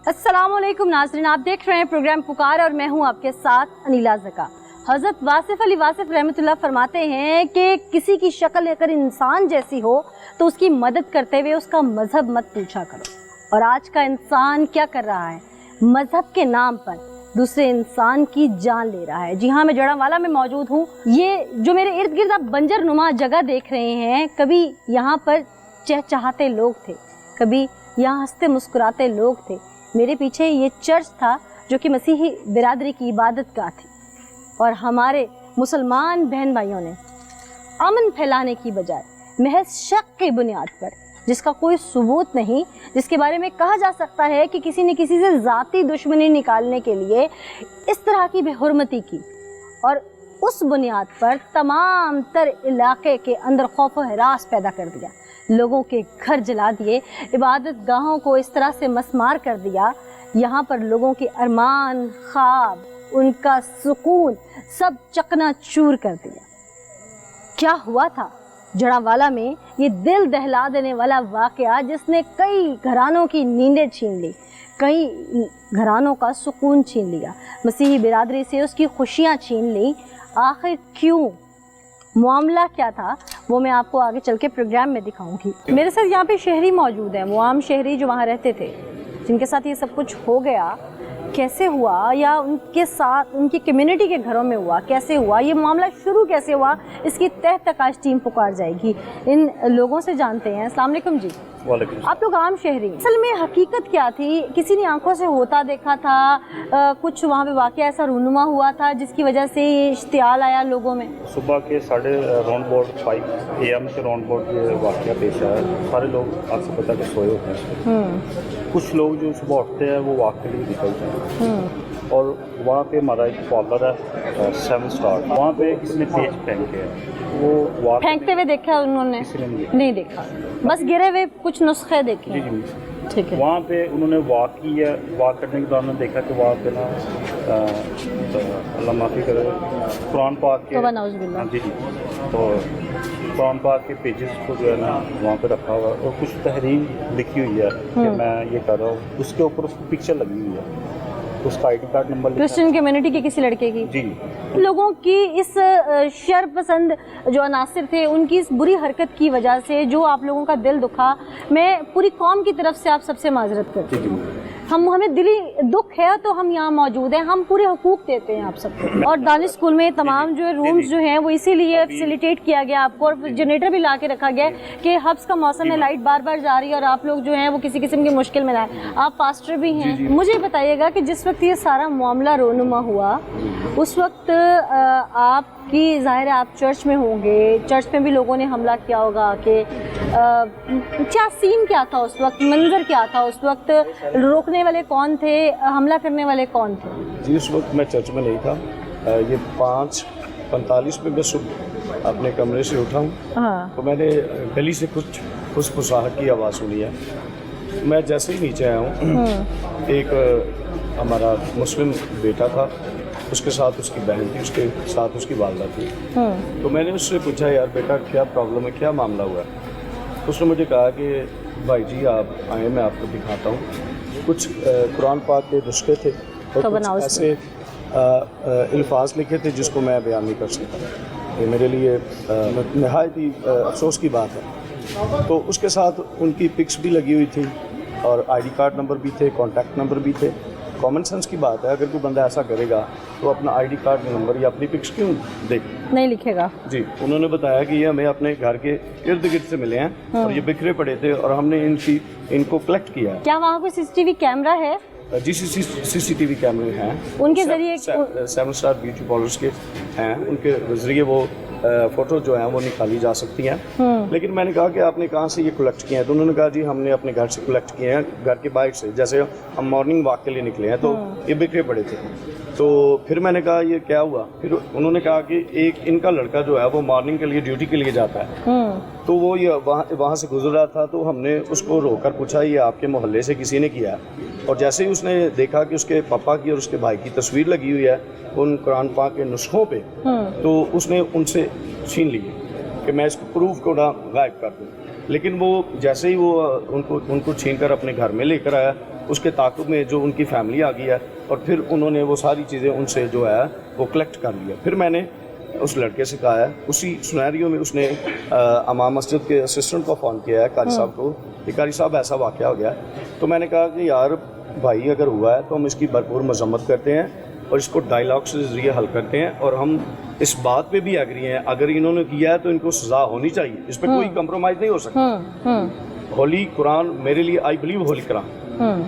अस्सलाम वालेकुम नाज़रीन, आप देख रहे हैं प्रोग्राम पुकार और मैं हूं आपके साथ अनीला ज़का। हज़रत वासिफ अली वासिफ रहमतुल्लाह फरमाते हैं कि किसी की शक्ल अगर इंसान जैसी हो तो उसकी मदद करते हुए उसका मजहब मत पूछा करो। और आज का इंसान क्या कर रहा है? मजहब के नाम पर दूसरे इंसान की जान ले रहा है। जी हाँ, मैं जड़ावाला में मौजूद हूँ। ये जो मेरे इर्द गिर्द आप बंजर नुमा जगह देख रहे हैं, कभी यहाँ पर चहचहाते लोग थे, कभी यहाँ हंसते मुस्कुराते लोग थे। मेरे पीछे ये चर्च था जो कि मसीही बिरादरी की इबादत गाह थी, और हमारे मुसलमान बहन भाइयों ने अमन फैलाने की बजाय महज शक की बुनियाद पर, जिसका कोई सबूत नहीं, जिसके बारे में कहा जा सकता है कि किसी ने किसी से ज़ाती दुश्मनी निकालने के लिए इस तरह की बेहुरमती की, और उस बुनियाद पर तमाम तर इलाके के अंदर खौफ व हरास पैदा कर दिया। लोगों के घर जला दिए, इबादत गाहों को इस तरह से मसमार कर दिया। यहाँ पर लोगों के अरमान, ख्वाब, उनका सुकून सब चकनाचूर कर दिया। क्या हुआ था जड़ावाला में? ये दिल दहला देने वाला वाक़या जिसने कई घरानों की नींदें छीन ली, कई घरानों का सुकून छीन लिया, मसीही बिरादरी से उसकी खुशियाँ छीन ली। आखिर क्यों? मामला क्या था वो मैं आपको आगे चल के प्रोग्राम में दिखाऊंगी। मेरे साथ यहाँ पे शहरी मौजूद हैं, वो आम शहरी जो वहाँ रहते थे, जिनके साथ ये सब कुछ हो गया। कैसे हुआ, या उनके साथ उनकी कम्युनिटी के घरों में हुआ, कैसे हुआ, ये मामला शुरू कैसे हुआ, इसकी तह तक आज टीम पुकार जाएगी। इन लोगों से जानते हैं। अस्सलाम वालेकुम जी। वालेकुम। आप लोग आम शहरी, असल में हकीकत क्या थी? किसी ने आंखों से होता देखा था? कुछ वहाँ पे वाक़या ऐसा रूनुमा हुआ था जिसकी वजह से इश्तियाल आया लोगों में? सुबह के राउंड अबाउट 5 AM के राउंड अबाउट ये वाक़या पेश आया। सारे लोग आपको पता कि सोए होते हैं। कुछ लोग जो सुबह उठते हैं वो वॉक के लिए निकलते हैं, और वहाँ पे हमारा एक पार्लर है 7 स्टार, वहाँ पे किसी ने तेज फेंके हैं, वो वॉक फेंकते हुए देखा उन्होंने? नहीं देखा, बस गिरे हुए कुछ नुस्खे देखे। जी। ठीक है। वहाँ पे उन्होंने वॉक की है। वॉक करने के दौरान देखा कि वहाँ पे ना अल्लाह माफ़ी करे, कुरान पाक के, हाँ जी, तो कुरान पाक के पेजेस को जो है ना वहाँ पे रखा हुआ है, और कुछ तहरीर लिखी हुई है कि मैं ये कर रहा हूँ। उसके ऊपर उसकी पिक्चर लगी हुई है, उसका ID card number, Christian community के किसी लड़के की। जी। लोगों की इस शर पसंद जो अनासिर थे, उनकी इस बुरी हरकत की वजह से जो आप लोगों का दिल दुखा, मैं पूरी कौम की तरफ से आप सबसे माजरत करती हूँ। हमें दिली दुख है तो हम यहाँ मौजूद हैं, हम पूरे हुकूक देते हैं आप सबको। और दानिश स्कूल में तमाम जो है रूम्स जो हैं वो इसीलिए फैसिलिटेट किया गया आपको, और जनरेटर भी ला के रखा गया है कि हब्स का मौसम है, लाइट बार बार जा रही है और आप लोग जो हैं वो किसी किस्म की मुश्किल में ना आए। आप पास्टर भी हैं, मुझे बताइएगा कि जिस वक्त ये सारा मामला रोनुमा हुआ उस वक्त आपकी, ज़ाहिर है आप चर्च में होंगे, चर्च में भी लोगों ने हमला किया होगा कि क्या सीन क्या था उस वक्त, मंजर क्या था उस वक्त, रोकने वाले कौन थे, हमला करने वाले कौन थे? जी, उस वक्त मैं चर्च में नहीं था। ये 5:45 में मैं सुबह अपने कमरे से उठा हूँ। हाँ। तो मैंने गली से कुछ फुसफुसाहट की आवाज़ सुनी है। मैं जैसे ही नीचे आया हूँ, एक हमारा मुस्लिम बेटा था, उसके साथ उसकी बहन थी, उसके साथ उसकी वालदा थी। तो मैंने उससे पूछा, यार बेटा क्या प्रॉब्लम है, क्या मामला हुआ है? उसने मुझे कहा कि भाई जी आप आए, मैं आपको दिखाता हूँ। कुछ कुरान पाक के नुस्खे थे और कुछ ऐसे अल्फाज लिखे थे जिसको मैं बयान नहीं कर सकता। ये मेरे लिए नहायत ही अफसोस की बात है। तो उसके साथ उनकी पिक्स भी लगी हुई थी, और ID कार्ड नंबर भी थे, कॉन्टैक्ट नंबर भी थे। कॉमन सेंस की बात है, अगर कोई बंदा ऐसा करेगा तो अपना ID कार्ड नंबर या अपनी पिक्स क्यों नहीं लिखेगा? जी। उन्होंने बताया कि ये हमें अपने घर के इर्द गिर्द से मिले हैं, और ये बिखरे पड़े थे, और हमने इनको कलेक्ट किया है। क्या वहाँ कोई CCTV कैमरा है? जी, CCTV कैमरे हैं। उनके जरिए 7 स्टार ब्यूटी पार्लर्स के हैं, उनके जरिए वो फ़ोटो जो हैं वो निकाली जा सकती हैं। लेकिन मैंने कहा कि आपने कहाँ से ये कलेक्ट किए हैं? तो उन्होंने कहा जी हमने अपने घर से कलेक्ट किए हैं, घर के बाइक से। जैसे हम मॉर्निंग वॉक के लिए निकले हैं तो ये बिखरे पड़े थे। तो फिर मैंने कहा ये क्या हुआ? फिर उन्होंने कहा कि एक इनका लड़का जो है वो मॉर्निंग के लिए ड्यूटी के लिए जाता है, तो वो ये वहाँ से गुजर रहा था, तो हमने उसको रोक कर पूछा ये आपके मोहल्ले से किसी ने किया? और जैसे ही उसने देखा कि उसके पापा की और उसके भाई की तस्वीर लगी हुई है उन कुरान पाक के नुस्खों पे, तो उसने उनसे छीन लिए कि मैं इसको प्रूफ को ना गायब कर दूँ। लेकिन वो जैसे ही वो उनको छीन कर अपने घर में लेकर आया اس کے تعاقب میں جو ان کی فیملی آ گئی ہے اور پھر انہوں نے وہ ساری چیزیں ان سے جو ہے وہ کلیکٹ کر لیا. پھر میں نے اس لڑکے سے کہا ہے, اسی سنیریو میں اس نے امام مسجد کے اسسٹنٹ کو فون کیا ہے قاری صاحب کو کہ قاری صاحب ایسا واقعہ ہو گیا. تو میں نے کہا کہ یار بھائی اگر ہوا ہے تو ہم اس کی بھرپور مذمت کرتے ہیں اور اس کو ڈائلاگ سے ذریعے حل کرتے ہیں, اور ہم اس بات پہ بھی ایگری ہیں اگر انہوں نے کیا ہے تو ان کو سزا ہونی چاہیے, اس پہ کوئی کمپرومائز نہیں ہو سکتا. ہولی قرآن میرے لیے آئی بلیو ہولی قرآن.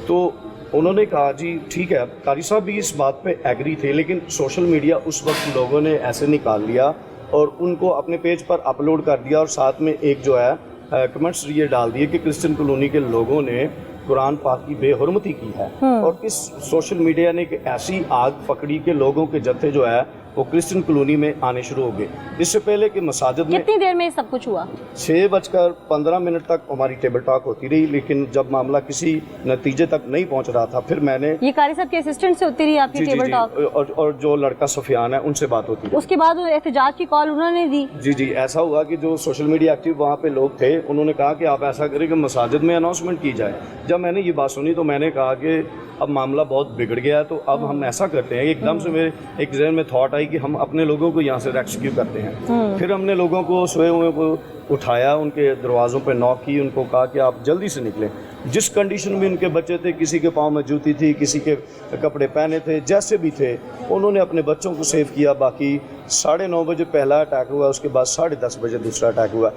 تو انہوں نے کہا جی ٹھیک ہے. قاری صاحب بھی اس بات پہ ایگری تھے, لیکن سوشل میڈیا اس وقت لوگوں نے ایسے نکال لیا اور ان کو اپنے پیج پر اپلوڈ کر دیا, اور ساتھ میں ایک جو ہے کمنٹس یہ ڈال دیے کہ کرسچن کالونی کے لوگوں نے قرآن پاک کی بے حرمتی کی ہے. اور اس سوشل میڈیا نے ایک ایسی آگ پکڑی کہ لوگوں کے جتھے جو ہے وہ کرسچن کالونی میں آنے شروع ہو گئے. اس سے پہلے کہ مساجد میں کتنی دیر میں سب کچھ ہوا؟ 6:15 تک ہماری ٹیبل ٹاک ہوتی رہی, لیکن جب معاملہ کسی نتیجے تک نہیں پہنچ رہا تھا پھر میں نے یہ قاری صاحب کے اسسٹنٹ سے ہوتی رہی آپ کی ٹیبل ٹاک, اور جو لڑکا سفیان ہے ان سے بات ہوتی رہی. اس کے بعد احتجاج کی کال انہوں نے دی. جی ایسا ہوا کہ جو سوشل میڈیا ایکٹیو وہاں پہ لوگ تھے انہوں نے کہا کہ آپ ایسا کریں کہ مساجد میں اناؤنسمنٹ کی جائے. جب میں نے یہ بات سنی تو میں نے کہا کہ اب معاملہ بہت بگڑ گیا ہے, تو اب ہم ایسا کرتے ہیں. ایک دم سے میرے ایک ذہن میں تھاٹ آئی کہ ہم اپنے لوگوں کو یہاں سے ریسکیو کرتے ہیں. پھر ہم نے لوگوں کو سوئے ہوئے کو اٹھایا, ان کے دروازوں پہ نوک کی, ان کو کہا کہ آپ جلدی سے نکلیں. جس کنڈیشن میں ان کے بچے تھے, کسی کے پاؤں میں جوتی تھی, کسی کے کپڑے پہنے تھے, جیسے بھی تھے انہوں نے اپنے بچوں کو سیو کیا. باقی 9:30 بجے پہلا اٹیک ہوا, اس کے بعد 10:30 بجے دوسرا اٹیک ہوا.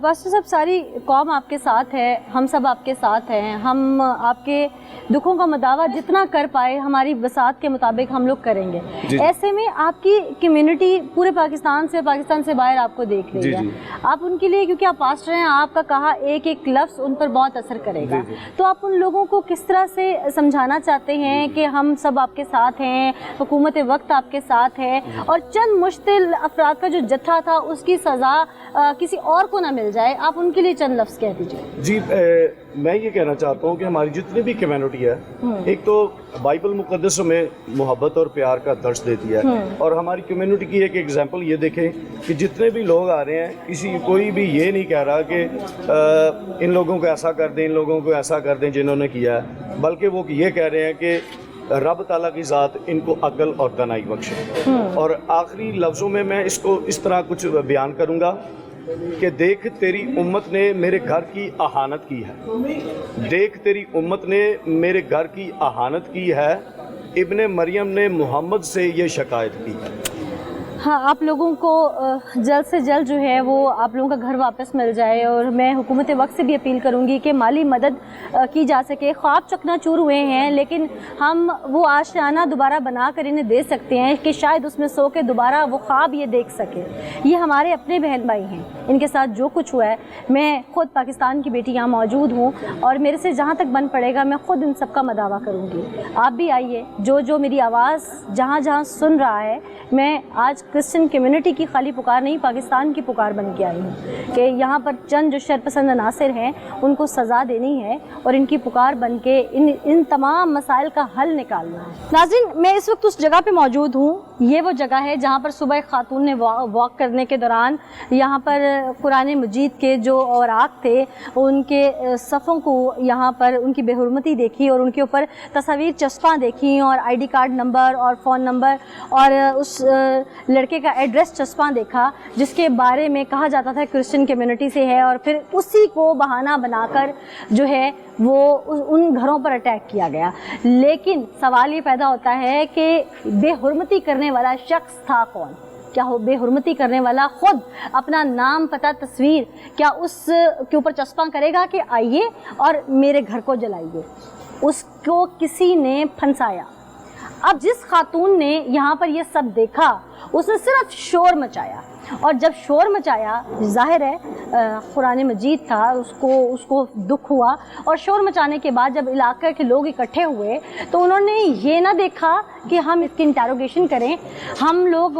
پاسٹر صاحب ساری قوم آپ کے ساتھ ہے, ہم سب آپ کے ساتھ ہیں, ہم آپ کے دکھوں کا مداوع جتنا کر پائے ہماری وسعت کے مطابق ہم لوگ کریں گے. ایسے میں آپ کی کمیونٹی پورے پاکستان سے باہر آپ کو دیکھ رہی ہے. آپ ان کے لیے, کیونکہ آپ پاسٹر ہیں, آپ کا کہا ایک ایک لفظ ان پر بہت اثر کرے گا, تو آپ ان لوگوں کو کس طرح سے سمجھانا چاہتے ہیں کہ ہم سب آپ کے ساتھ ہیں, حکومت وقت آپ کے ساتھ ہے, اور چند مشتل افراد کا جو جتھا تھا اس کی سزا کسی اور کو نہ مل جائے؟ آپ ان کے لیے چند لفظ کہہ دیجیے. جی میں یہ کہنا چاہتا ہوں کہ ہماری جتنی بھی کمیونٹی ہے, ایک تو بائبل مقدس میں محبت اور پیار کا درس دیتی ہے, اور ہماری کمیونٹی کی ایک ایگزامپل یہ دیکھیں کہ جتنے بھی لوگ آ رہے ہیں کوئی بھی یہ نہیں کہہ رہا کہ ان لوگوں کو ایسا کر دیں, ان لوگوں کو ایسا کر دیں جنہوں نے کیا ہے, بلکہ وہ یہ کہہ رہے ہیں کہ رب تعالیٰ کی ذات ان کو عقل اور دانائی بخشے. اور آخری لفظوں میں اس کو اس طرح کچھ بیان کروں گا کہ دیکھ تیری امت نے میرے گھر کی اہانت کی ہے, دیکھ تیری امت نے میرے گھر کی اہانت کی ہے, ابن مریم نے محمد سے یہ شکایت کی ہے. ہاں, آپ لوگوں کو جلد سے جلد جو ہے وہ آپ لوگوں کا گھر واپس مل جائے, اور میں حکومت وقت سے بھی اپیل کروں گی کہ مالی مدد کی جا سکے. خواب چکنا چور ہوئے ہیں, لیکن ہم وہ آشیانہ دوبارہ بنا کر انہیں دے سکتے ہیں کہ شاید اس میں سو کے دوبارہ وہ خواب یہ دیکھ سکے. یہ ہمارے اپنے بہن بھائی ہیں, ان کے ساتھ جو کچھ ہوا ہے, میں خود پاکستان کی بیٹی یہاں موجود ہوں, اور میرے سے جہاں تک بن پڑے گا میں خود ان سب کا مداوع کروں گی. آپ بھی آئیے, جو میری آواز جہاں جہاں سن رہا ہے, میں آج کرسچن کمیونٹی کی خالی پکار نہیں, پاکستان کی پکار بن کے آئی ہوں کہ یہاں پر چند جو شرپسند عناصر ہیں ان کو سزا دینی ہے, اور ان کی پکار بن کے ان تمام مسائل کا حل نکالنا ہے. ناظرین, میں اس وقت اس جگہ پہ موجود ہوں. یہ وہ جگہ ہے جہاں پر صبح ایک خاتون نے واک کرنے کے دوران یہاں پر قرآن مجید کے جو اوراق تھے ان کے صفوں کو یہاں پر ان کی بے حرمتی دیکھی, اور ان کے اوپر تصاویر چسپاں دیکھی, اور آئی ڈی کارڈ نمبر اور فون نمبر اور اس لڑکے کا ایڈریس چسپاں دیکھا جس کے بارے میں کہا جاتا تھا کرسچن کمیونٹی سے ہے, اور پھر اسی کو بہانہ بنا کر جو ہے وہ ان گھروں پر اٹیک کیا گیا. لیکن سوال یہ پیدا ہوتا ہے کہ بے حرمتی کرنے والا شخص تھا کون؟ کیا ہو بے حرمتی کرنے والا خود اپنا نام پتہ تصویر کیا اس کے اوپر چسپاں کرے گا کہ آئیے اور میرے گھر کو جلائیے؟ اس کو کسی نے پھنسایا. اب جس خاتون نے یہاں پر یہ سب دیکھا اس نے صرف شور مچایا, اور جب شور مچایا ظاہر ہے قرآن مجید تھا, اس کو دکھ ہوا, اور شور مچانے کے بعد جب علاقے کے لوگ اکٹھے ہوئے تو انہوں نے یہ نہ دیکھا کہ ہم اس کی انٹیروگیشن کریں,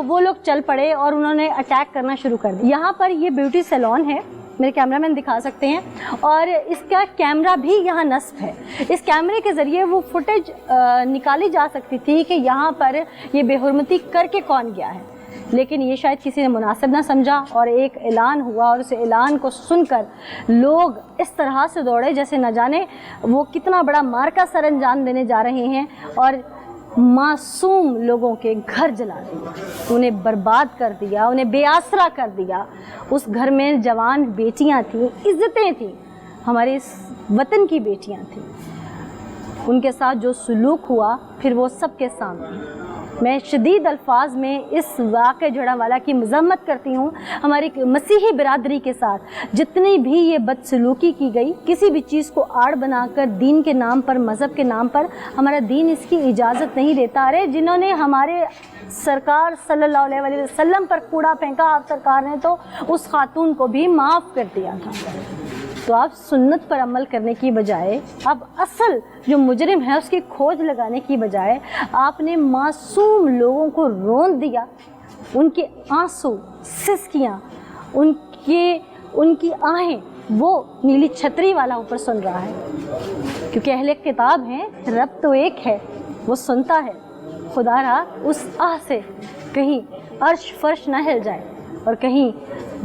وہ لوگ چل پڑے اور انہوں نے اٹیک کرنا شروع کر دیا. یہاں پر یہ بیوٹی سیلون ہے, میرے کیمرہ مین دکھا سکتے ہیں, اور اس کا کیمرہ بھی یہاں نصب ہے. اس کیمرے کے ذریعے وہ فوٹیج نکالی جا سکتی تھی کہ یہاں پر یہ بے حرمتی کر کے کون گیا ہے. लेकिन ये शायद किसी ने मुनासिब ना समझा और एक ऐलान हुआ और उस ऐलान को सुनकर लोग इस तरह से दौड़े जैसे न जाने वो कितना बड़ा मार्का सर अंजाम देने जा रहे हैं और मासूम लोगों के घर जला दिए, उन्हें बर्बाद कर दिया, उन्हें बेआसरा कर दिया। उस घर में जवान बेटियां थीं, इज्जतें थीं, हमारे इस वतन की बेटियां थीं। उनके साथ जो सलूक हुआ फिर वो सबके सामने। मैं शदीद अल्फाज में इस वाक़े जड़ावाला की मज़म्मत करती हूँ हमारी मसीही बिरादरी के साथ। जितनी भी ये बदसलूकी की गई, किसी भी चीज़ को आड़ बनाकर दीन के नाम पर, मज़हब के नाम पर, हमारा दीन इसकी इजाज़त नहीं देता। अरे जिन्होंने हमारे सरकार सल्लल्लाहु अलैहि वसल्लम पर कूड़ा फेंका, आप सरकार ने तो उस खातून को भी माफ़ कर दिया था। तो आप सुन्नत पर अमल करने की बजाय, अब असल जो मुजरिम है उसकी खोज लगाने की बजाय आपने मासूम लोगों को रोन दिया। उनके आंसू, सिसकियाँ, उनकी आहें वो नीली छतरी वाला ऊपर सुन रहा है, क्योंकि अहले किताब हैं, रब तो एक है, वो सुनता है। खुदारा उस आह से कहीं अर्श फर्श ना हिल जाए और कहीं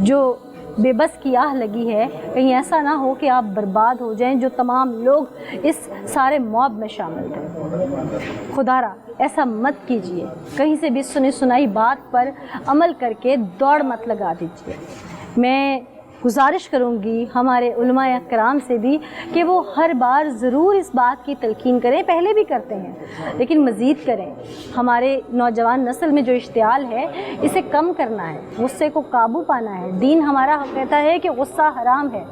जो बेबस की आह लगी है, कहीं ऐसा ना हो कि आप बर्बाद हो जाएं जो तमाम लोग इस सारे मॉब में शामिल थे। खुदारा ऐसा मत कीजिए, कहीं से भी सुनी सुनाई बात पर अमल करके दौड़ मत लगा दीजिए। मैं गुजारिश करूंगी हमारे उलमाए कराम से भी कि वो हर बार ज़रूर इस बात की तलकीन करें, पहले भी करते हैं लेकिन मज़ीद करें। हमारे नौजवान नस्ल में जो इश्तियाल है इसे कम करना है, गुस्से को काबू पाना है। दीन हमारा कहता है कि गुस्सा हराम है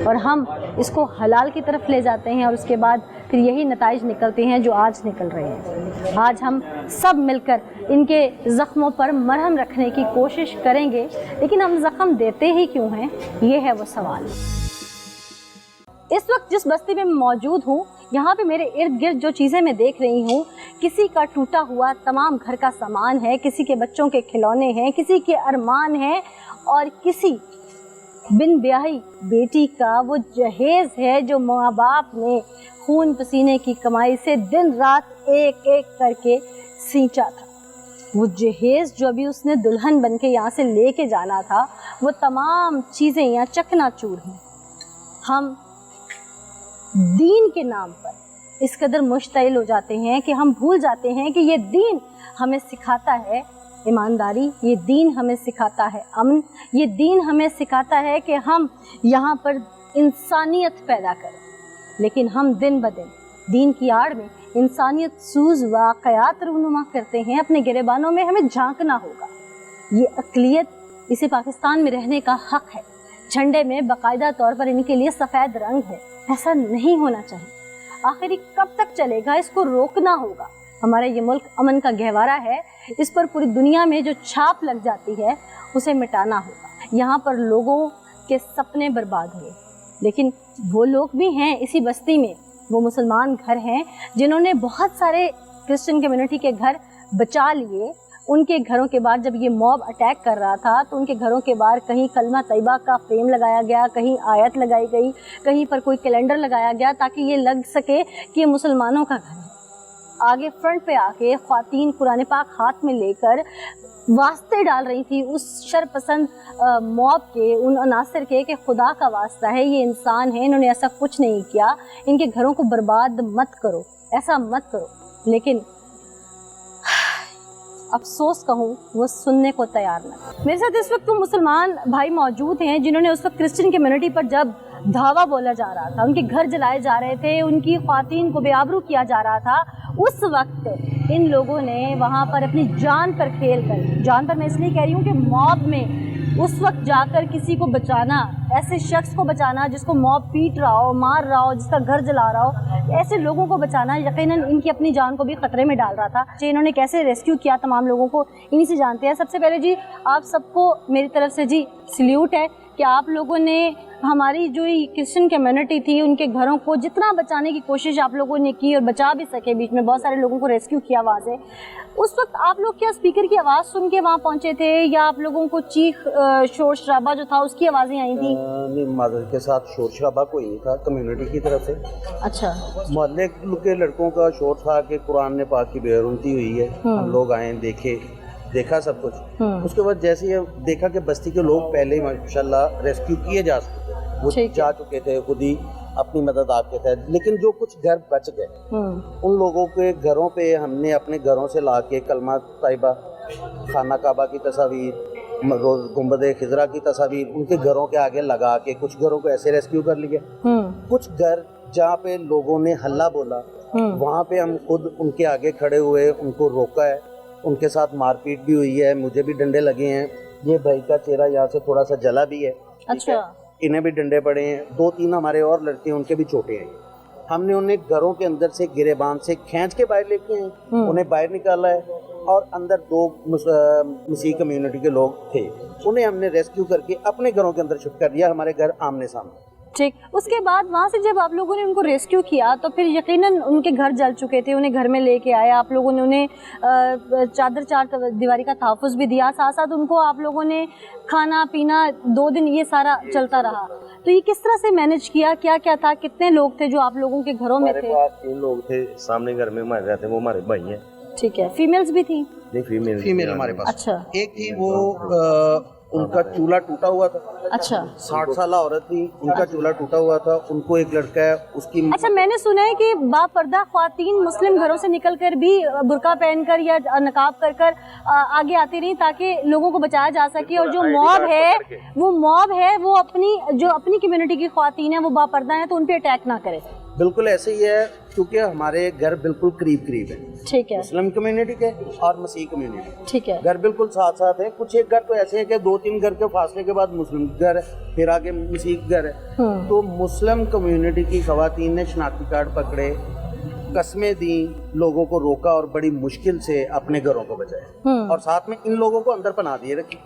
और हम इसको हलाल की तरफ ले जाते हैं और उसके बाद फिर यही नताइज निकलते हैं जो आज निकल रहे हैं। आज हम सब मिलकर इनके ज़ख्मों पर मरहम रखने की कोशिश करेंगे, लेकिन हम ज़ख्म देते ही क्यों हैं, ये है वो सवाल। इस वक्त जिस बस्ती में मैं मौजूद हूँ, यहाँ पे मेरे इर्द गिर्द जो चीज़ें मैं देख रही हूँ, किसी का टूटा हुआ तमाम घर का सामान है, किसी के बच्चों के खिलौने हैं, किसी के अरमान हैं और किसी बिन ब्याही बेटी का वो जहेज़ है जो माँ बाप ने खून पसीने की कमाई से दिन रात एक एक करके सींचा था। वो जहेज़ जो अभी उसने दुल्हन बन के यहाँ से लेके जाना था, वो तमाम चीज़ें यहाँ चकनाचूर हैं। हम दीन के नाम पर इस कदर मुश्तइल हो जाते हैं कि हम भूल जाते हैं कि ये दीन हमें सिखाता है ईमानदारी, ये दीन हमें सिखाता है अमन, ये दीन हमें सिखाता है कि हम यहाँ पर इंसानियत पैदा करें। लेकिन हम दिन ब दिन दीन की आड़ में इंसानियत सूज वाक़यात रूनुमा करते हैं। अपने गिरेबानों में हमें झांकना होगा। ये अक़लियत, इसे पाकिस्तान में रहने का हक़ है। झंडे में बाकायदा तौर पर इनके लिए सफ़ेद रंग है। ऐसा नहीं होना चाहिए। आखिर ये कब तक चलेगा, इसको रोकना होगा। हमारा ये मुल्क अमन का गहवारा है, इस पर पूरी दुनिया में जो छाप लग जाती है उसे मिटाना होगा। यहाँ पर लोगों के सपने बर्बाद हुए, लेकिन वो लोग भी हैं इसी बस्ती में, वो मुसलमान घर हैं जिन्होंने बहुत सारे क्रिश्चियन कम्युनिटी के घर बचा लिए। उनके घरों के बाहर जब ये मॉब अटैक कर रहा था तो उनके घरों के बाहर कहीं कलमा तैयबा का फ्रेम लगाया गया, कहीं आयत लगाई गई, कहीं पर कोई कैलेंडर लगाया गया ताकि ये लग सके कि ये मुसलमानों का घर है। आगे फ्रंट पे आके ख्वातीन कुरान पाक हाथ में लेकर वास्ते डाल रही थी उस शरपसंद मॉब के, उन अनासर के, कि खुदा का वास्ता है, ये इंसान है, इन्होंने ऐसा कुछ नहीं किया, इनके घरों को बर्बाद मत करो, ऐसा मत करो। लेकिन अफसोस कहूँ वो सुनने को तैयार न। मेरे साथ इस वक्त तो मुसलमान भाई मौजूद हैं जिन्होंने उस वक्त क्रिश्चियन कम्युनिटी पर जब धावा बोला जा रहा था, उनके घर जलाए जा रहे थे, उनकी ख्वातीन को बेआबरू किया जा रहा था, उस वक्त इन लोगों ने वहाँ पर अपनी जान पर खेल कर, जान पर मैं इसलिए कह रही हूँ कि मॉब में उस वक्त जाकर किसी को बचाना, ऐसे शख्स को बचाना जिसको मॉब पीट रहा हो, मार रहा हो, जिसका घर जला रहा हो, ऐसे लोगों को बचाना यकीनन इनकी अपनी जान को भी खतरे में डाल रहा था। इन्होंने कैसे रेस्क्यू किया तमाम लोगों को, इन्हीं से जानते हैं। सबसे पहले जी आप सबको मेरी तरफ से जी सल्यूट है कि आप लोगों ने हमारी जो क्रिश्चियन कम्युनिटी थी उनके घरों को जितना बचाने की कोशिश आप लोगों ने की और बचा भी सके, बीच में बहुत सारे लोगों को रेस्क्यू किया वहाँ से। उस वक्त आप लोग क्या स्पीकर की आवाज़ सुन के वहाँ पहुँचे थे या आप लोगों को चीख शोर शराबा जो था उसकी आवाज़ें आई थी? नहीं, मदद के साथ शोर शराबा कोई नहीं था कम्युनिटी की तरफ से। अच्छा, मोहल्ले के लड़कों का शोर था कि कुरान ने पाक की बेरुमती हुई है। हम लोग आए, देखे, देखा सब कुछ। उसके बाद जैसे ये देखा कि बस्ती के लोग पहले ही माशाल्लाह रेस्क्यू किए जा चुके, वो जा चुके थे, खुद ही अपनी मदद आपके तहत, लेकिन जो कुछ घर बच गए उन लोगों के घरों पे हमने अपने घरों से ला के कलमा तैयबा, खाना काबा की तस्वीर, गुंबद खिजरा की तस्वीर उनके घरों के आगे लगा के कुछ घरों को ऐसे रेस्क्यू कर लिए। कुछ घर जहाँ पे लोगों ने हल्ला बोला वहाँ पे हम खुद उनके आगे खड़े हुए, उनको रोका है, उनके साथ मारपीट भी हुई है, मुझे भी डंडे लगे हैं, ये भाई का चेहरा यहाँ से थोड़ा सा जला भी है। अच्छा, इन्हें भी डंडे पड़े हैं, 2-3 हमारे और लड़के हैं उनके भी चोटें हैं। हमने उन्हें घरों के अंदर से गिरेबान से खींच के बाहर लेके हैं, उन्हें बाहर निकाला है, और अंदर 2 मसीह कम्युनिटी के लोग थे, उन्हें हमने रेस्क्यू करके अपने घरों के अंदर शिफ्ट कर दिया, हमारे घर आमने सामने। ठीक, उसके बाद वहाँ से जब आप लोगों ने उनको रेस्क्यू किया तो फिर यकीनन उनके घर जल चुके थे, उन्हें घर में लेके आए, आप लोगों ने उन्हें चार दीवारी का तहफ़्फ़ुज़ भी दिया, साथ साथ उनको आप लोगों ने खाना पीना 2 दिन ये सारा चलता रहा। तो ये किस तरह से मैनेज किया, क्या क्या था, कितने लोग थे जो आप लोगों के घरों में थे? 3 लोग थे, सामने घर में हमारे रहते, वो हमारे भाई हैं। ठीक है, फीमेल्स भी थी? नहीं, फीमेल हमारे पास। अच्छा, एक थी वो उनका चूल्हा टूटा हुआ था। अच्छा, 60 साल औरत थी, उनका चूल्हा टूटा हुआ था, उनको एक लड़का है उसकी। अच्छा, मैंने सुना है कि बापर्दा ख्वातीन मुस्लिम घरों से निकलकर भी बुर्का पहनकर या नकाब कर आगे आती रही ताकि लोगों को बचाया जा सके, और जो मॉब है वो अपनी कम्युनिटी की ख्वातीन है वो बापर्दा है तो उन पे अटैक ना करे। बिल्कुल ऐसे ही है, क्योंकि हमारे घर बिल्कुल करीब है। ठीक है, मुस्लिम कम्युनिटी के और मसीह कम्युनिटी। ठीक है, घर बिल्कुल साथ साथ है। कुछ एक घर तो ऐसे है कि 2-3 घर के फासले के बाद मुस्लिम घर है, फिर आगे मसीह घर है। तो मुस्लिम कम्युनिटी की खवातीन ने शनाख्ती कार्ड पकड़े, कस्में दी, लोगों को रोका और बड़ी मुश्किल से अपने घरों को बचाया, और साथ में इन लोगों को अंदर पनाह दिए रखी,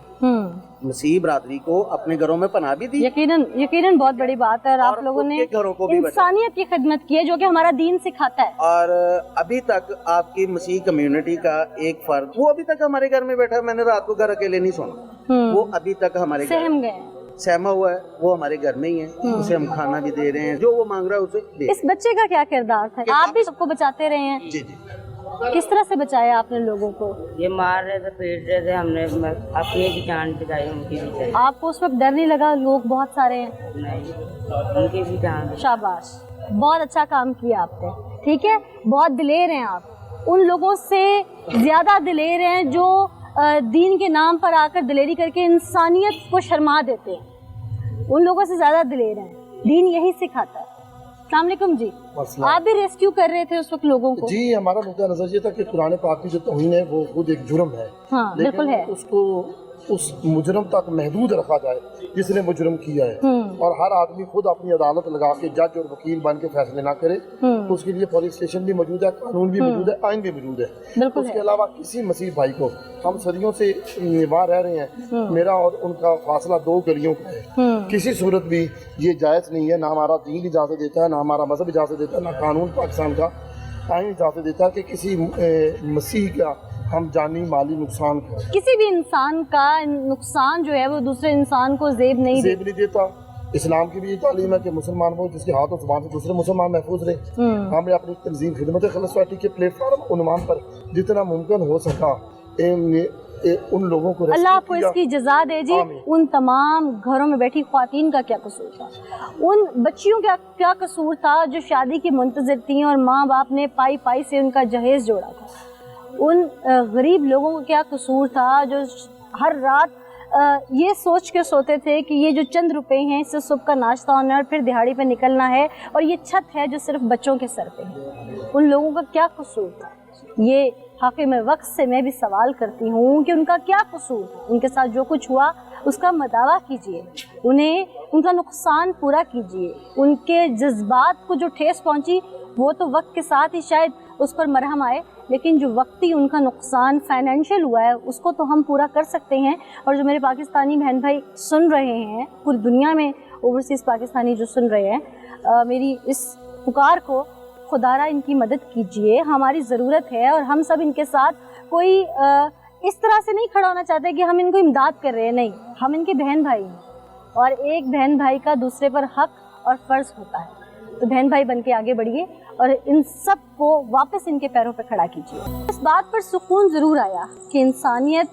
मसीह बरादरी को अपने घरों में पनाह भी दी। यकीनन बहुत बड़ी बात है, और आप लोगों ने इंसानियत की खिदमत की है जो कि हमारा दीन सिखाता है। और अभी तक आपकी मसीह कम्युनिटी का एक फर्द वो अभी तक हमारे घर में बैठा है, मैंने रात को घर अकेले नहीं सोना, वो अभी तक हमारे सहमा हुआ है, वो हमारे घर में ही है, उसे हम खाना भी दे रहे हैं, जो वो मांग रहा है उसे दे। इस बच्चे का क्या किरदार था? आप भी सबको बचाते रहे हैं? जी जी। किस तरह से बचाया आपने लोगों को? ये मार रहे थे, पीट रहे थे, हमने अपनी भी जान बचाई, उनकी भी बचाई। आपको उस वक्त डर नहीं लगा? लोग बहुत सारे हैं। नहीं, उनकी भी जान। शाबाश, बहुत अच्छा काम किया आपने। ठीक है, बहुत दिलेर हैं आप, उन लोगों से ज्यादा दिलेर हैं जो दीन के नाम पर आकर दिलेरी करके इंसानियत को शर्मा देते हैं, उन लोगों से ज्यादा दिलेर हैं। दीन यही सिखाता है। अस्सलाम वालेकुम जी, आप भी रेस्क्यू कर रहे थे उस वक्त लोगों को? जी, हमारा नुक्ता नजर ये था कि कुरान पाक की जो तौहीन है वो खुद एक जुर्म है। हाँ, बिल्कुल है। उसको उस मुजरम तक महदूद रखा जाए जिसने वो जुर्म किया है, और हर आदमी खुद अपनी अदालत लगा के जज और वकील बन के फैसले ना करे, तो उसके लिए पुलिस स्टेशन भी मौजूद है, कानून भी मौजूद है, आइन भी मौजूद है। उसके अलावा किसी मसीह भाई को, हम सदियों से वहाँ रह रहे हैं, मेरा और उनका फासला 2 गलियों का है, किसी सूरत भी ये जायज़ नहीं है, ना हमारा दीन इजाज़त देता है, ना हमारा मजहब इजाज़त देता है, ना कानून पाकिस्तान का आइन इजाज़त देता है कि किसी मसीह का हम जानी माली नुकसान कर। किसी भी इंसान का नुकसान जो है वो दूसरे इंसान को जेब नहीं देता। इस्लाम की भी ये तालीम है कि मुसलमान वो जिसके हाथ और जुबान से दूसरे मुसलमान महफूज रहे। हमने अपनी तंजीम खिदमत खिलत पार्टी के प्लेटफॉर्म उन्वान पर जितना मुमकिन हो सका उन लोगों को, अल्लाह आपको इसकी जज़ा दे जी। उन तमाम घरों में बैठी ख्वातीन का क्या कसूर था, उन बच्चियों का क्या कसूर था जो शादी की मुंतज़िर थी और माँ बाप ने पाई पाई से उनका जहेज जोड़ा था, उन गरीब लोगों का क्या कसूर था जो हर रात ये सोच के सोते थे कि ये जो चंद रुपए हैं इससे सुबह का नाश्ता होना है और फिर दिहाड़ी पे निकलना है, और ये छत है जो सिर्फ बच्चों के सर पे है। उन लोगों का क्या कसूर था? ये हाकिम वक्त से मैं भी सवाल करती हूँ कि उनका क्या कसूर था? उनके साथ जो कुछ हुआ उसका मदावा कीजिए, उन्हें उनका नुकसान पूरा कीजिए, उनके जज्बात को जो ठेस पहुँची वो तो वक्त के साथ ही शायद उस पर मरहम आए, लेकिन जो वक्ती उनका नुकसान फाइनेंशियल हुआ है उसको तो हम पूरा कर सकते हैं। और जो मेरे पाकिस्तानी बहन भाई सुन रहे हैं, पूरी दुनिया में ओवरसीज़ पाकिस्तानी जो सुन रहे हैं, मेरी इस पुकार को खुदारा इनकी मदद कीजिए, हमारी ज़रूरत है, और हम सब इनके साथ कोई इस तरह से नहीं खड़ा होना चाहते कि हम इनको इमदाद कर रहे हैं, नहीं, हम इनके बहन भाई हैं, और एक बहन भाई का दूसरे पर हक और फ़र्ज़ होता है। तो बहन भाई बन के आगे बढ़िए और इन सब को वापस इनके पैरों पर खड़ा कीजिए। इस बात पर सुकून ज़रूर आया कि इंसानियत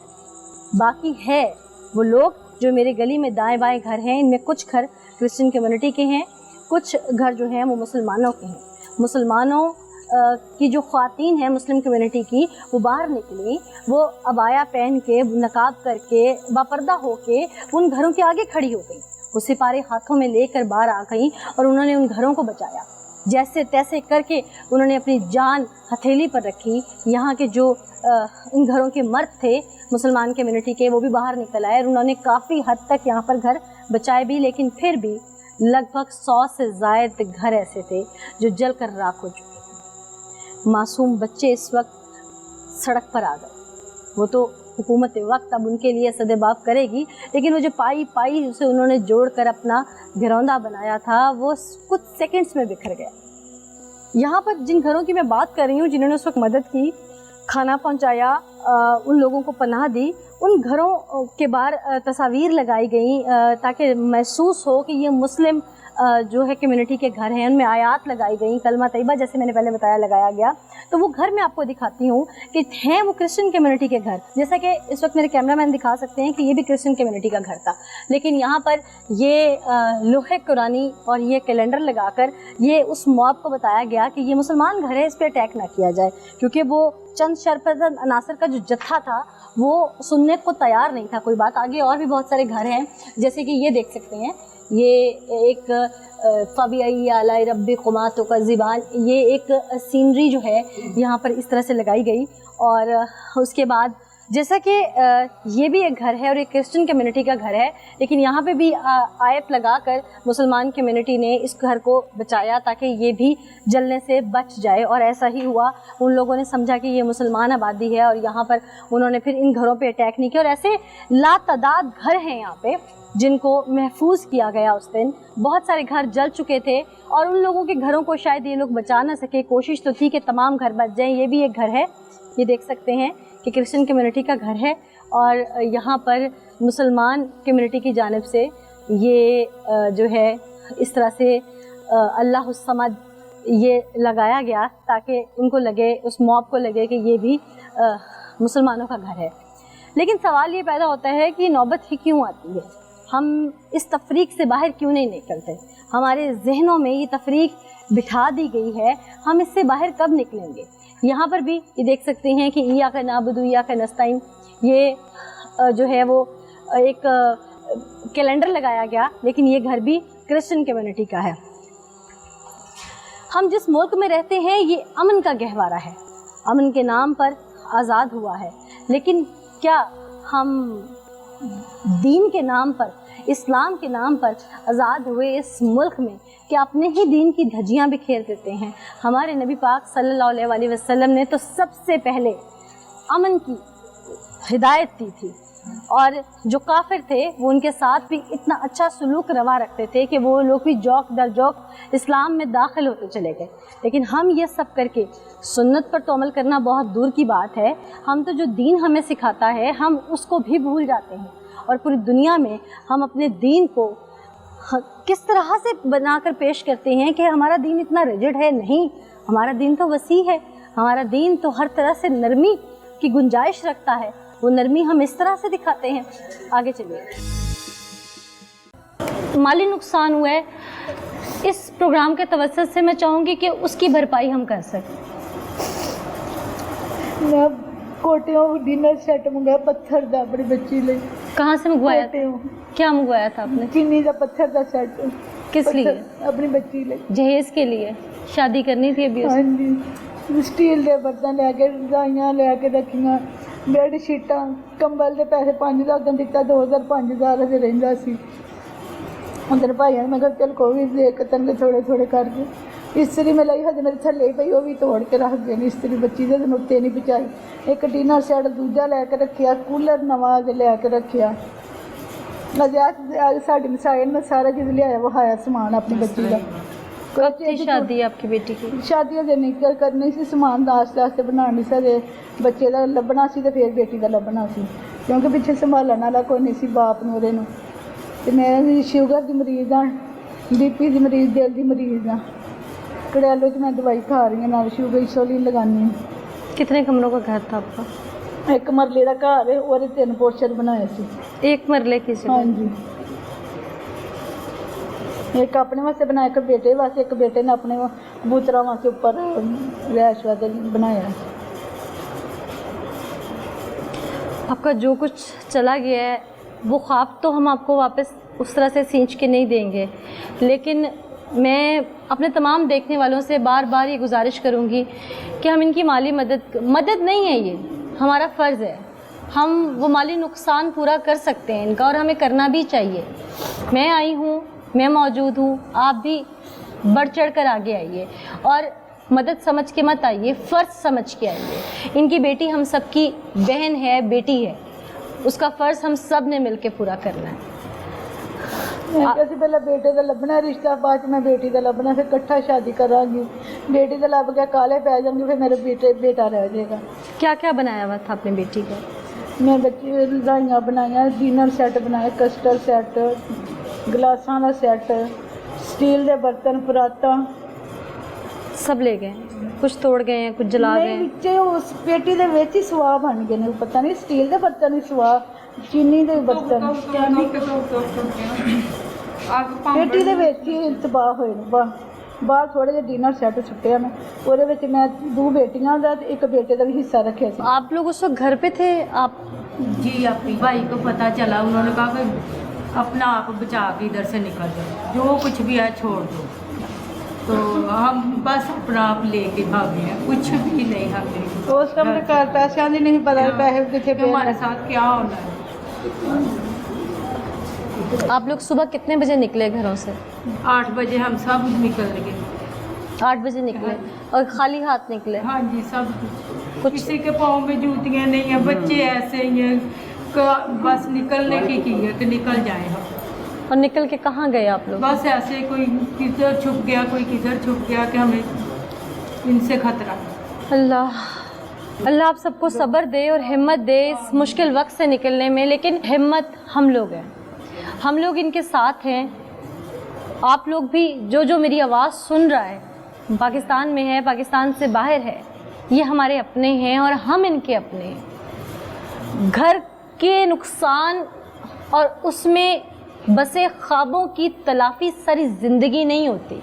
बाकी है। वो लोग जो मेरे गली में दाएं बाएं घर हैं, इनमें कुछ घर क्रिश्चियन कम्युनिटी के हैं, कुछ घर जो हैं वो मुसलमानों के हैं। मुसलमानों की जो ख़वातीन हैं मुस्लिम कम्युनिटी की, वो बाहर निकली, वो अबाया पहन के, नकाब करके, बापर्दा होके उन घरों के आगे खड़ी हो गई। वो सिपारे हाथों में लेकर बाहर आ गई और उन्होंने उन घरों को बचाया। जैसे तैसे करके उन्होंने अपनी जान हथेली पर रखी। यहाँ के जो इन घरों के मर्द थे मुसलमान कम्युनिटी के, वो भी बाहर निकल आए और उन्होंने काफ़ी हद तक यहाँ पर घर बचाए भी। लेकिन फिर भी लगभग 100 से ज़ायद घर ऐसे थे जो जल कर राख हो चुके थे। मासूम बच्चे इस वक्त सड़क पर आ गए। वो तो हुकूमत वक्त अब उनके लिए सदेबाप करेगी, लेकिन वो जो पाई उसे उन्होंने जोड़कर अपना घरौंदा बनाया था, वो कुछ सेकंड्स में बिखर गया। यहाँ पर जिन घरों की मैं बात कर रही हूँ, जिन्होंने उस वक्त मदद की, खाना पहुँचाया, उन लोगों को पनाह दी, उन घरों के बाहर तस्वीर लगाई गई ताकि महसूस हो कि ये मुस्लिम जो है कम्युनिटी के घर हैं। उनमें आयात लगाई गई, कलमा तैयबा जैसे मैंने पहले बताया लगाया गया। तो वो घर मैं आपको दिखाती हूँ कि हैं वो क्रिश्चियन कम्युनिटी के घर। जैसा कि इस वक्त मेरे कैमरामैन दिखा सकते हैं कि ये भी क्रिश्चियन कम्युनिटी का घर था, लेकिन यहाँ पर ये लोहे कुरानी और ये कैलेंडर लगाकर ये उस मॉब को बताया गया कि ये मुसलमान घर है, इस पर अटैक ना किया जाए, क्योंकि वो चंद शरपसंद अनासर का जो जत्था था वो सुनने को तैयार नहीं था कोई बात। आगे और भी बहुत सारे घर हैं, जैसे कि ये देख सकते हैं, ये एक फ़बी अला रब्बी क़ुमातो का ज़िबान, ये एक सीनरी जो है यहाँ पर इस तरह से लगाई गई। और उसके बाद जैसा कि ये भी एक घर है और एक क्रिश्चियन कम्युनिटी का घर है, लेकिन यहाँ पे भी आयत लगाकर मुसलमान कम्युनिटी ने इस घर को बचाया ताकि ये भी जलने से बच जाए। और ऐसा ही हुआ, उन लोगों ने समझा कि ये मुसलमान आबादी है और यहाँ पर उन्होंने फिर इन घरों पे अटैक नहीं किया। और ऐसे लातादाद घर हैं यहाँ पे जिनको महफूज किया गया। उस दिन बहुत सारे घर जल चुके थे और उन लोगों के घरों को शायद ये लोग बचा ना सके। कोशिश तो थी कि तमाम घर बच जाएं। ये भी एक घर है, ये देख सकते हैं कि क्रिश्चियन कम्युनिटी का घर है और यहाँ पर मुसलमान कम्युनिटी की जानिब से ये जो है इस तरह से अल्लाह समद ये लगाया गया ताकि उनको लगे, उस मॉब को लगे कि ये भी मुसलमानों का घर है। लेकिन सवाल ये पैदा होता है कि नौबत ही क्यों आती है, हम इस तफरीक से बाहर क्यों नहीं निकलते। हमारे जहनों में ये तफरीक बिठा दी गई है, हम इससे बाहर कब निकलेंगे। यहाँ पर भी ये देख सकते हैं कि इय्या का नाबुदु इय्या का नस्ताइन, ये जो है वो एक कैलेंडर लगाया गया, लेकिन ये घर भी क्रिश्चियन कम्युनिटी का है। हम जिस मुल्क में रहते हैं ये अमन का गहवारा है, अमन के नाम पर आज़ाद हुआ है, लेकिन क्या हम दीन के नाम पर, इस्लाम के नाम पर आज़ाद हुए इस मुल्क में क्या अपने ही दीन की धज्जियाँ बिखेर देते हैं। हमारे नबी पाक सल्लल्लाहु अलैहि वसल्लम ने तो सबसे पहले अमन की हिदायत दी थी और जो काफिर थे वो उनके साथ भी इतना अच्छा सलूक रवा रखते थे कि वो लोग भी जौक दर जौक इस्लाम में दाखिल होते चले गए। लेकिन हम ये सब करके सुन्नत पर तो अमल करना बहुत दूर की बात है, हम तो जो दीन हमें सिखाता है हम उसको भी भूल जाते हैं और पूरी दुनिया में हम अपने दीन को किस तरह से बनाकर पेश करते हैं कि हमारा दीन इतना रिजिड है। नहीं, हमारा दीन तो वसी है, हमारा दीन तो हर तरह से नरमी की गुंजाइश रखता है, वो नरमी हम इस तरह से दिखाते हैं। आगे चलिए। माली नुकसान हुआ है, इस प्रोग्राम के तवज्जुह से मैं चाहूँगी कि उसकी भरपाई हम कर सकें। मैं कोटियों डिनर सेट मंगाया पत्थर दा अपनी बच्ची ले। कहाँ से मंगवाया था? क्या मंगवाया था आपने? चीनी का पत्थर दा सेट। किस लिए? अपनी बच्ची ले, जहेज के लिए, शादी करनी थी अभी। हाँ जी, स्टील के बर्तन लैके, रजाइयाँ लैके रखियाँ, बेड शीटां, कंबल के पैसे 5000 दिता, 2000 5000 अजे रहिंदा सी। उधर भाइयों ने मैं कहा चल कोई भी देख तंगे थोड़े थोड़े करके इस्त्री में लाई हज मेरे थले पई वो भी तोड़ के रख गए इस्त्री बच्ची दे उत्ते नहीं पहुँचाई। एक डिनर सैट दूजा लैके रखिया, कूलर नवा लैके रखिया। साड़ी मसाए ने सारा चीज़ लिया वहाया समान अपनी बच्ची का। कब थी शादी आपकी बेटी की? शादी अजे नहीं करनी सी, समान आस्ते आस्ते बनानी सी, बच्चे का लभना सी तो फिर बेटी का लभना सी, क्योंकि पिछे संभालने वाला कोई नहीं सी बाप नूरे नूं। मैं शुगर की मरीज़ हाँ, BP की मरीज़, दिल की मरीज़ हाँ, कड़ैलो च मैं दवाई खा रही हूँ, नाल शुगर इंसुलिन लगानी हूँ। कितने कमरों का घर था आपका? एक मरले का घर है और 3 पोर्शन बनाए सी। एक मरले की हाँ जगह? जी, एक अपने वास्ते बनाया, एक बेटे वास्ते, एक बेटे ने अपने कबूतरा वास्ते ऊपर रैश वास्ते बनाया। आपका जो कुछ चला गया है वो ख्वाब तो हम आपको वापस उस तरह से सींच के नहीं देंगे, लेकिन मैं अपने तमाम देखने वालों से बार बार ये गुजारिश करूँगी कि हम इनकी माली मदद नहीं है, ये हमारा फ़र्ज़ है, हम वो माली नुकसान पूरा कर सकते हैं इनका और हमें करना भी चाहिए। मैं आई हूँ, मैं मौजूद हूँ, आप भी बढ़ चढ़ कर आगे आइए और मदद समझ के मत आइए, फ़र्ज़ समझ के आइए। इनकी बेटी हम सब की बहन है, बेटी है, उसका फ़र्ज़ हम सब ने मिल के पूरा करना है। कैसे पहले बेटे का लभना रिश्ता, बाद मैं बेटी का लभना, फिर इकट्ठा शादी करांगी। बेटी का लभ गया काले पै जाएंगे, फिर मेरे बेटा रह जाएगा। क्या क्या बनाया हुआ था अपनी बेटी का? मैं बच्ची रजाइयाँ बनाया, डिनर सैट बनाया, कस्टर्ड सैट, गलासां का सैट, स्टील के बर्तन, पराता सब ले गए? कुछ तोड़ गए हैं, कुछ जला गए? नहीं, विच उस पेटी दे विच ही सुआ बन गए ने, पता नहीं स्टील के बर्तन ही सुआ, चीनी के बर्तन पेटी दे विच ही तबाह होए ने। बाहर थोड़े जे डिनर सैट छुट्टे ने, ਉਹਦੇ ਵਿੱਚ मैं 2 बेटियां ਦਾ ਤੇ 1 बेटे का भी हिस्सा रखे थे। आप लोग उस वक्त घर पे थे? आप जी, अपनी भाई को पता चला, उन्होंने कहा कि अपना आप बचा के इधर से निकल जाओ, जो कुछ भी है छोड़ दो। तो हम बस अपना आप लेके भागे हैं, कुछ भी नहीं हमने। तो उस समय घर पैसों की नहीं पता, पैसे कितने पे हमारे साथ क्या होना है। आप लोग सुबह कितने बजे निकले घरों से? 8 बजे हम सब निकल गए। 8 बजे निकले और खाली हाथ निकले? हाँ जी, सब कुछ। किसी के पाँव में जूतियाँ नहीं है, बच्चे ऐसे ही हैं, बस निकलने की है कि निकल जाए हम। और निकल के कहाँ गए आप लोग? बस ऐसे कोई किधर छुप गया, कोई किधर छुप गया कि हमें इनसे खतरा। अल्लाह आप सबको सब्र दे और हिम्मत दे इस मुश्किल वक्त से निकलने में, लेकिन हिम्मत हम लोग हैं, हम लोग इनके साथ हैं। आप लोग भी जो मेरी आवाज़ सुन रहा है, पाकिस्तान में है, पाकिस्तान से बाहर है, ये हमारे अपने हैं और हम इनके अपने हैं। घर के नुकसान और उसमें बसे ख्वाबों की तलाफी सारी ज़िंदगी नहीं होती।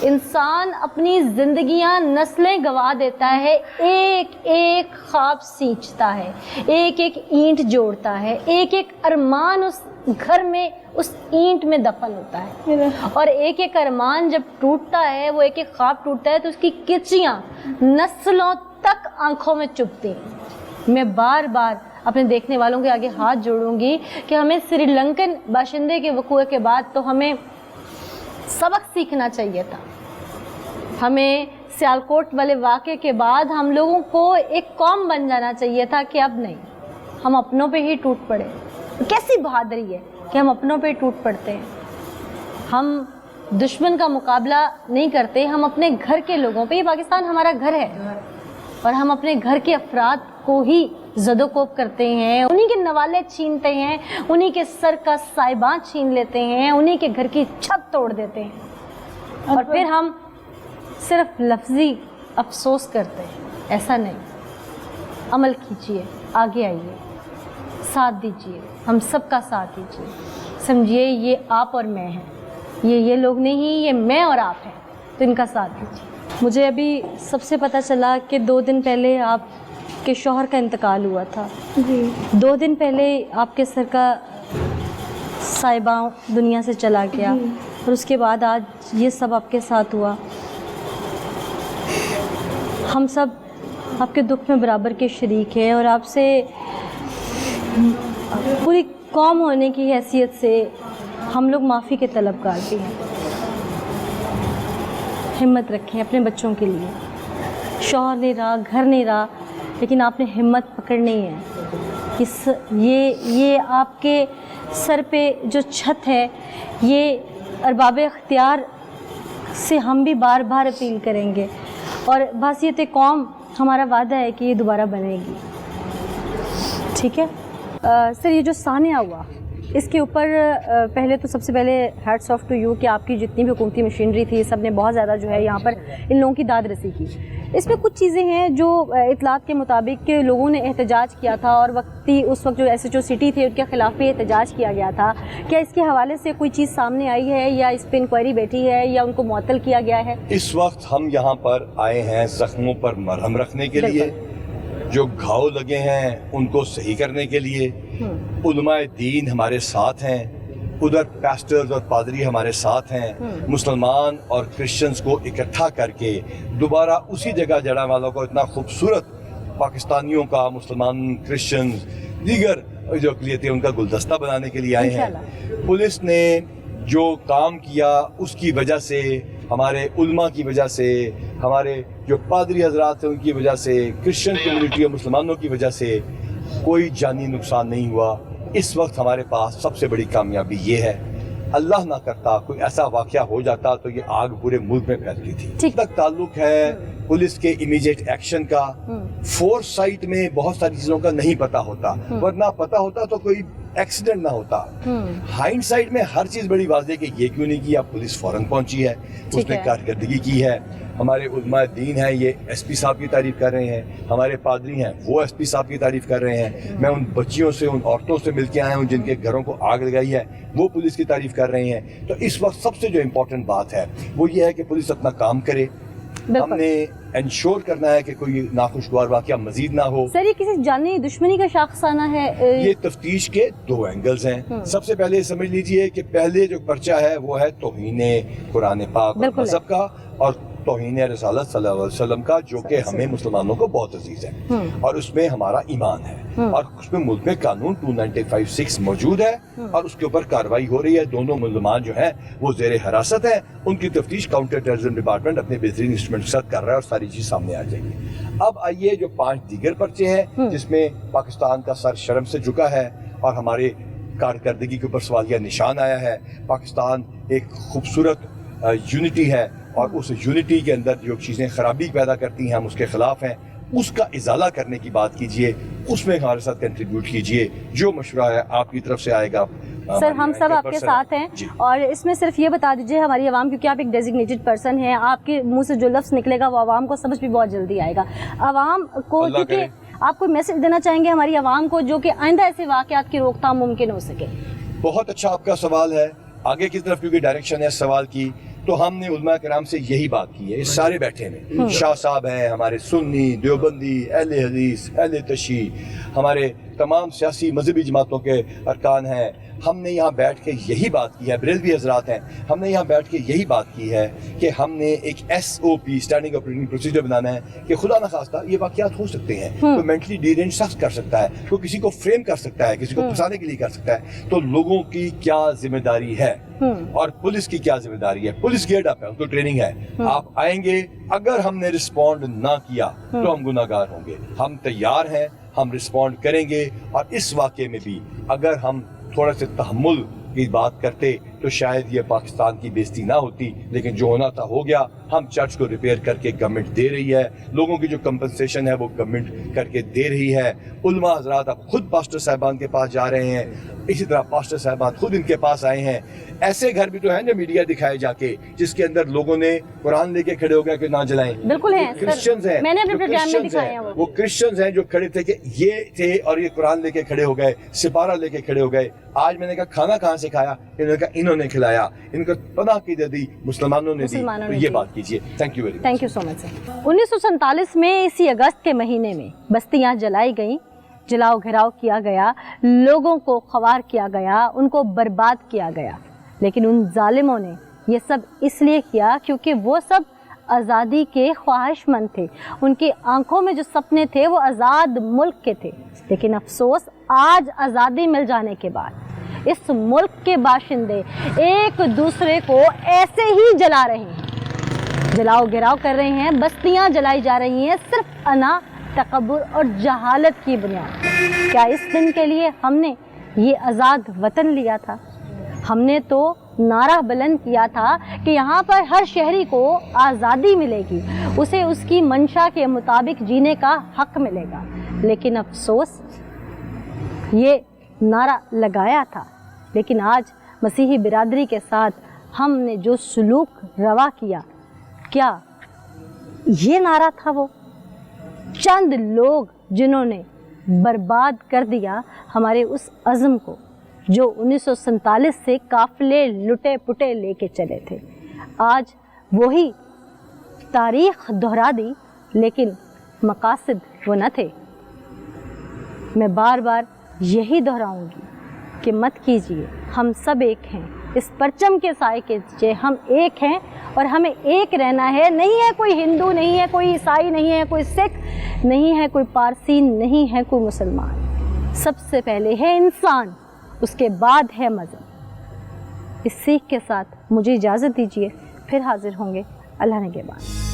इंसान अपनी ज़िंदगियां नस्लें गंवा देता है, एक एक ख्वाब सींचता है, एक एक ईंट जोड़ता है, एक एक अरमान उस घर में, उस ईंट में दफन होता है। और एक एक अरमान जब टूटता है, वो एक एक ख्वाब टूटता है, तो उसकी किचियाँ नस्लों तक आंखों में चुभती हैं। मैं बार बार अपने देखने वालों के आगे हाथ जोड़ूंगी कि हमें श्रीलंकन बाशिंदे के वक़ूए के बाद तो हमें सबक सीखना चाहिए था। हमें सियालकोट वाले वाक़े के बाद हम लोगों को एक कौम बन जाना चाहिए था कि अब नहीं, हम अपनों पे ही टूट पड़े। कैसी बहादुरी है कि हम अपनों पे टूट पड़ते हैं। हम दुश्मन का मुकाबला नहीं करते, हम अपने घर के लोगों पे, ये पाकिस्तान हमारा घर है और हम अपने घर के अफराद को ही ज़दोकोब करते हैं, उन्हीं के नवाले छीनते हैं, उन्हीं के सर का साइबान छीन लेते हैं, उन्हीं के घर की छत तोड़ देते हैं और फिर हम सिर्फ लफ्ज़ी अफसोस करते हैं। ऐसा नहीं, अमल कीजिए, आगे आइए, साथ दीजिए, हम सबका साथ दीजिए। समझिए ये आप और मैं हैं, ये लोग नहीं, ये मैं और आप हैं, तो इनका साथ दीजिए। मुझे अभी सबसे पता चला कि 2 दिन पहले आपके शौहर का इंतकाल हुआ था जी। 2 दिन पहले आपके सर का साहिबा दुनिया से चला गया और उसके बाद आज ये सब आपके साथ हुआ। हम सब आपके दुख में बराबर के शरीक हैं और आपसे पूरी कौम होने की हैसियत से हम लोग माफ़ी के तलबगार भी हैं। हिम्मत रखें अपने बच्चों के लिए। शौहर नहीं रहा, घर नहीं रहा, लेकिन आपने हिम्मत पकड़नी है। ये आपके सर पे जो छत है, ये अरबाब इख्तियार से हम भी बार बार अपील करेंगे और बासियत कौम हमारा वादा है कि ये दोबारा बनेगी। ठीक है सर, ये जो सानिया हुआ اس کے اوپر پہلے تو سب سے پہلے ہیٹس آف ٹو یو کہ آپ کی جتنی بھی حکومتی مشینری تھی سب نے بہت زیادہ جو ہے یہاں پر ان لوگوں کی داد رسی کی. اس میں کچھ چیزیں ہیں جو اطلاعات کے مطابق لوگوں نے احتجاج کیا تھا اور اس وقت جو ایس ایچ او سٹی تھے ان کے خلاف بھی احتجاج کیا گیا تھا. کیا اس کے حوالے سے کوئی چیز سامنے آئی ہے یا اس پہ انکوائری بیٹھی ہے یا ان کو معطل کیا گیا ہے؟ اس وقت ہم یہاں پر آئے ہیں زخموں پر مرہم رکھنے کے لیے, جو گھاؤ لگے ہیں ان کو صحیح کرنے کے لیے. علماء دین ہمارے ساتھ ہیں, ادھر پاسٹرز اور پادری ہمارے ساتھ ہیں. مسلمان اور کرسچنز کو اکٹھا کر کے دوبارہ اسی جگہ جڑا والوں کو اتنا خوبصورت پاکستانیوں کا, مسلمان, کرسچنز, دیگر جو اقلیتیں ان کا گلدستہ بنانے کے لیے آئے ہیں. پولیس نے جو کام کیا اس کی وجہ سے, ہمارے علماء کی وجہ سے, ہمارے جو پادری حضرات ہیں ان کی وجہ سے, کرسچن کمیونٹی اور مسلمانوں کی وجہ سے کوئی جانی نقصان نہیں ہوا. اس وقت ہمارے پاس سب سے بڑی کامیابی یہ ہے, اللہ نہ کرتا کوئی ایسا واقعہ ہو جاتا تو یہ آگ پورے ملک میں پھیلتی تھی. تک تعلق ہے پولیس کے امیجیٹ ایکشن کا. فورس سائٹ میں بہت ساری چیزوں کا نہیں پتا ہوتا, ورنہ پتا ہوتا تو کوئی ایکسیڈنٹ نہ ہوتا. ہائنڈ سائٹ میں ہر چیز بڑی واضح کہ یہ کیوں نہیں کیا, پولیس فوراً پہنچی ہے, اس نے کارکردگی کی ہے. ہمارے علماء دین ہیں یہ ایس پی صاحب کی تعریف کر رہے ہیں, ہمارے پادری ہیں وہ ایس پی صاحب کی تعریف کر رہے ہیں. میں ان بچیوں سے, ان عورتوں سے مل کے آیا ہوں جن کے گھروں کو آگ لگائی ہے, وہ پولیس کی تعریف کر رہے ہیں. تو اس وقت سب سے جو امپورٹنٹ بات ہے وہ یہ ہے کہ پولیس اپنا کام کرے. ہم نے انشور کرنا ہے کہ کوئی ناخوشگوار واقعہ مزید نہ ہو. سر یہ کسی جانی دشمنی کا شاخسانہ ہے؟ یہ تفتیش کے دو اینگلز ہیں. سب سے پہلے سمجھ لیجئے کہ پہلے جو پرچہ ہے وہ ہے توہین قرآن پاک اور مذہب کا, اور توہین رسالت صلی اللہ علیہ وسلم کا, جو کہ ہمیں مسلمانوں کو بہت عزیز ہے اور اس میں ہمارا ایمان ہے, اور اس میں ملک میں قانون 295(6) موجود ہے اور اس کے اوپر کارروائی ہو رہی ہے. دونوں ملزمان جو ہیں وہ زیر حراست ہیں. ان کی تفتیش کاؤنٹر ٹیررزم ڈپارٹمنٹ اپنے بہترین انسٹرومنٹ کے ساتھ کر رہا ہے اور ساری چیز سامنے آ جائے گی. اب آئیے جو 5 دیگر پرچے ہیں جس میں پاکستان کا سر شرم سے جھکا ہے اور ہمارے کارکردگی کے اوپر سوالیہ نشان آیا ہے. پاکستان ایک خوبصورت یونٹی ہے اور اس یونٹی کے اندر جو چیزیں خرابی پیدا کرتی ہیں ہم اس کے خلاف ہیں. اس کا ازالہ کرنے کی بات کیجئے, اس میں ہمارے ساتھ کنٹریبیوٹ کیجئے. جو مشورہ ہے آپ کی طرف سے آئے گا. سر ہم سب آپ کے ساتھ ہیں, اور اس میں صرف یہ بتا دیجئے ہماری عوام, کیونکہ آپ ایک ڈیزگنیٹڈ پرسن ہیں, آپ کے منہ سے جو لفظ نکلے گا وہ عوام کو سمجھ بھی بہت جلدی آئے گا. عوام کو کیونکہ آپ کوئی میسج دینا چاہیں گے ہماری عوام کو جو کہ آئندہ ایسے واقعات کی روک تھام ممکن ہو سکے؟ بہت اچھا آپ کا سوال ہے. آگے کی طرف کیونکہ ڈائریکشن ہے سوال کی, تو ہم نے علماء کرام سے یہی بات کی ہے. اس سارے بیٹھے میں شاہ صاحب ہیں, ہمارے سنی, دیوبندی, اہل حدیث, اہل تشیع, ہمارے تمام سیاسی مذہبی جماعتوں کے ارکان ہیں. ہم نے یہاں بیٹھ کے یہی بات کی ہے, بریلوی حضرات ہیں, ہم نے یہاں بیٹھ کے یہی بات کی ہے کہ ہم نے ایک SOP اسٹینڈنگ آپریٹنگ پروسیجر بنانا ہے کہ خدا نخواستہ یہ واقعات ہو سکتے ہیں. کوئی مینٹلی ڈیرینج شخص کر سکتا ہے, کوئی کسی کو فریم کر سکتا ہے, کسی کو پھنسانے کے لیے کر سکتا ہے. تو لوگوں کی کیا ذمہ داری ہے اور پولیس کی کیا ذمہ داری ہے؟ پولیس گیٹ اپ ہے, ان کو ٹریننگ ہے. آپ آئیں گے, اگر ہم نے رسپونڈ نہ کیا تو ہم گناہ گار ہوں گے. ہم تیار ہیں, ہم رسپونڈ کریں گے. اور اس واقعے میں بھی اگر ہم تھوڑا سے تحمل کی بات کرتے تو شاید یہ پاکستان کی بےزتی نہ ہوتی, لیکن جو ہونا تھا ہو گیا. ہم چرچ کو ریپیئر کر کے گورنمنٹ دے رہی ہے, لوگوں کی جو کمپنسیشن ہے وہ گورنمنٹ کر کے دے رہی ہے. علماء حضرات اب خود پاسٹر صاحبان کے پاس جا رہے ہیں, اسی طرح پاسٹر صاحبان خود ان کے پاس آئے ہیں. ایسے گھر بھی تو ہیں جو میڈیا دکھائے جا کے, جس کے اندر لوگوں نے قرآن لے کے کھڑے ہو گئے کہ نہ جلائیں. بالکل ہیں, کرسچنز ہیں, میں نے اپنے پروگرام میں دکھائے ہیں, وہ کرسچنز ہیں جو کھڑے تھے کہ یہ تھے اور یہ قرآن لے کے کھڑے ہو گئے, سپارہ لے کے کھڑے ہو گئے. آج میں نے کہا کھانا کہاں سے کھایا, انہوں نے کہا انہوں نے کھلایا, ان کو پناہ کی دے دی مسلمانوں نے دی. تو یہ بات کیجئے. Thank you very much. Thank you so much sir. 1947 میں اسی اگست کے مہینے میں بستیاں جلائی گئیں, جلاؤ گھراؤ کیا گیا, لوگوں کو خوار کیا گیا, ان کو برباد کیا گیا. لیکن ان ظالموں نے یہ سب اس لیے کیا کیونکہ وہ سب آزادی کے خواہش مند تھے. ان کی آنکھوں میں جو سپنے تھے وہ آزاد ملک کے تھے. لیکن افسوس آج آزادی مل جانے کے بعد اس ملک کے باشندے ایک دوسرے کو ایسے ہی جلا رہے ہیں, جلاؤ گراؤ کر رہے ہیں, بستیاں جلائی جا رہی ہیں صرف انا, تکبر اور جہالت کی بنیاد پر. کیا اس دن کے لیے ہم نے یہ آزاد وطن لیا تھا؟ ہم نے تو نعرہ بلند کیا تھا کہ یہاں پر ہر شہری کو آزادی ملے گی, اسے اس کی منشا کے مطابق جینے کا حق ملے گا. لیکن افسوس یہ نعرہ لگایا تھا लेकिन आज मसीही बिरादरी के साथ हमने जो सलूक रवा किया, क्या ये नारा था वो? चंद लोग जिन्होंने बर्बाद कर दिया हमारे उस अज़्म को जो 1947 से काफ़िले लुटे पुटे लेके चले थे। आज वही तारीख़ दोहरा दी, लेकिन मकासद वो न थे। मैं बार बार यही दोहराऊंगी कि मत कीजिए, हम सब एक हैं, इस परचम के साए के नीचे हम एक हैं और हमें एक रहना है। नहीं है कोई हिंदू, नहीं है कोई ईसाई, नहीं है कोई सिख, नहीं है कोई पारसी, नहीं है कोई मुसलमान। सबसे पहले है इंसान, उसके बाद है मज़हब। इस सीख के साथ मुझे इजाज़त दीजिए, फिर हाजिर होंगे अल्लाह ने के बाद।